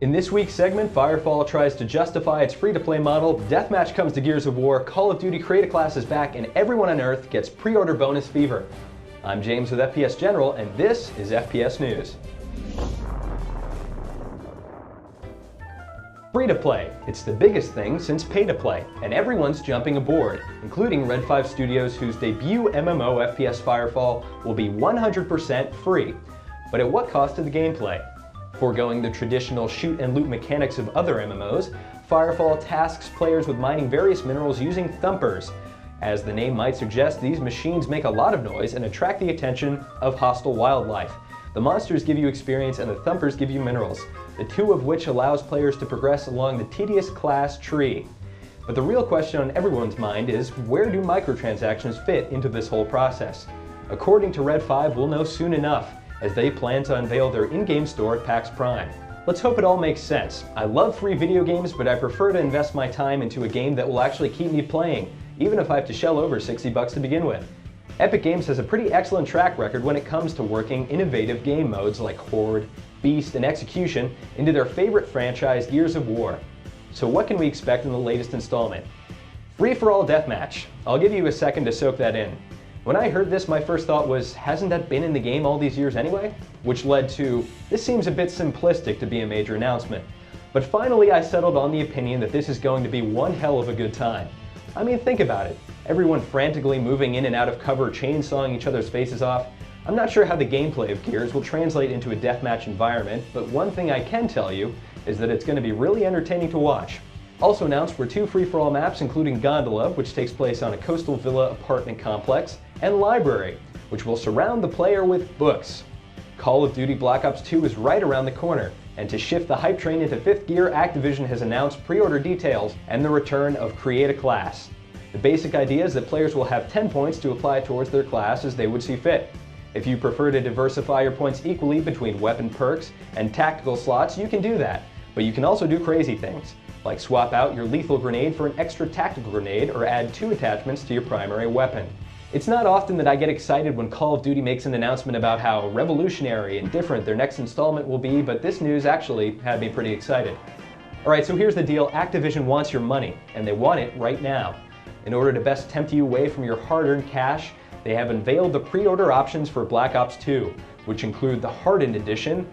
In this week's segment, Firefall tries to justify its free-to-play model, Deathmatch comes to Gears of War, Call of Duty Create a Class is back, and everyone on Earth gets pre-order bonus fever. I'm James with FPS General, and this is FPS News. Free-to-play. It's the biggest thing since pay-to-play, and everyone's jumping aboard, including Red 5 Studios, whose debut MMO FPS Firefall will be 100% free. But at what cost to the gameplay? Foregoing the traditional shoot and loot mechanics of other MMOs, Firefall tasks players with mining various minerals using thumpers. As the name might suggest, these machines make a lot of noise and attract the attention of hostile wildlife. The monsters give you experience and the thumpers give you minerals, the two of which allows players to progress along the tedious class tree. But the real question on everyone's mind is, where do microtransactions fit into this whole process? According to Red 5, we'll know soon enough, as they plan to unveil their in-game store at PAX Prime. Let's hope it all makes sense. I love free video games, but I prefer to invest my time into a game that will actually keep me playing, even if I have to shell over $60 to begin with. Epic Games has a pretty excellent track record when it comes to working innovative game modes like Horde, Beast, and Execution into their favorite franchise, Gears of War. So what can we expect in the latest installment? Free-for-all deathmatch. I'll give you a second to soak that in. When I heard this, my first thought was, hasn't that been in the game all these years anyway? Which led to, this seems a bit simplistic to be a major announcement. But finally I settled on the opinion that this is going to be one hell of a good time. I mean, think about it. Everyone frantically moving in and out of cover, chainsawing each other's faces off. I'm not sure how the gameplay of Gears will translate into a deathmatch environment, but one thing I can tell you is that it's going to be really entertaining to watch. Also announced were 2 free-for-all maps, including Gondola, which takes place on a coastal villa apartment complex, and Library, which will surround the player with books. Call of Duty Black Ops 2 is right around the corner, and to shift the hype train into 5th gear, Activision has announced pre-order details and the return of Create a Class. The basic idea is that players will have 10 points to apply towards their class as they would see fit. If you prefer to diversify your points equally between weapon perks and tactical slots, you can do that, but you can also do crazy things, like swap out your lethal grenade for an extra tactical grenade or add 2 attachments to your primary weapon. It's not often that I get excited when Call of Duty makes an announcement about how revolutionary and different their next installment will be, but this news actually had me pretty excited. Alright, so here's the deal. Activision wants your money, and they want it right now. In order to best tempt you away from your hard-earned cash, they have unveiled the pre-order options for Black Ops 2, which include the Hardened Edition,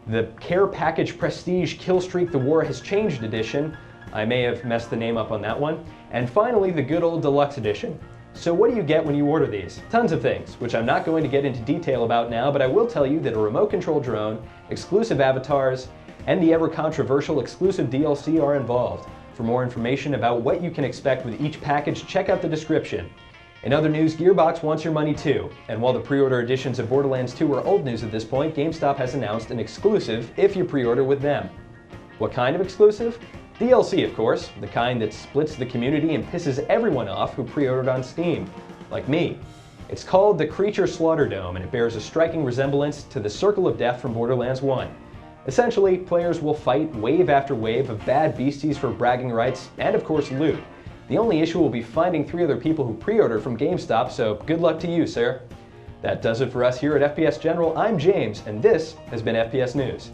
the Care Package Prestige Killstreak The War Has Changed Edition, I may have messed the name up on that one, and finally the good old Deluxe Edition. So what do you get when you order these? Tons of things, which I'm not going to get into detail about now, but I will tell you that a remote control drone, exclusive avatars, and the ever-controversial exclusive DLC are involved. For more information about what you can expect with each package, check out the description. In other news, Gearbox wants your money too, and while the pre-order editions of Borderlands 2 are old news at this point, GameStop has announced an exclusive if you pre-order with them. What kind of exclusive? DLC, of course, the kind that splits the community and pisses everyone off who pre-ordered on Steam, like me. It's called the Creature Slaughter Dome, and it bears a striking resemblance to the Circle of Death from Borderlands 1. Essentially, players will fight wave after wave of bad beasties for bragging rights, and of course loot. The only issue will be finding 3 other people who pre-ordered from GameStop, so good luck to you, sir. That does it for us here at FPS General. I'm James, and this has been FPS News.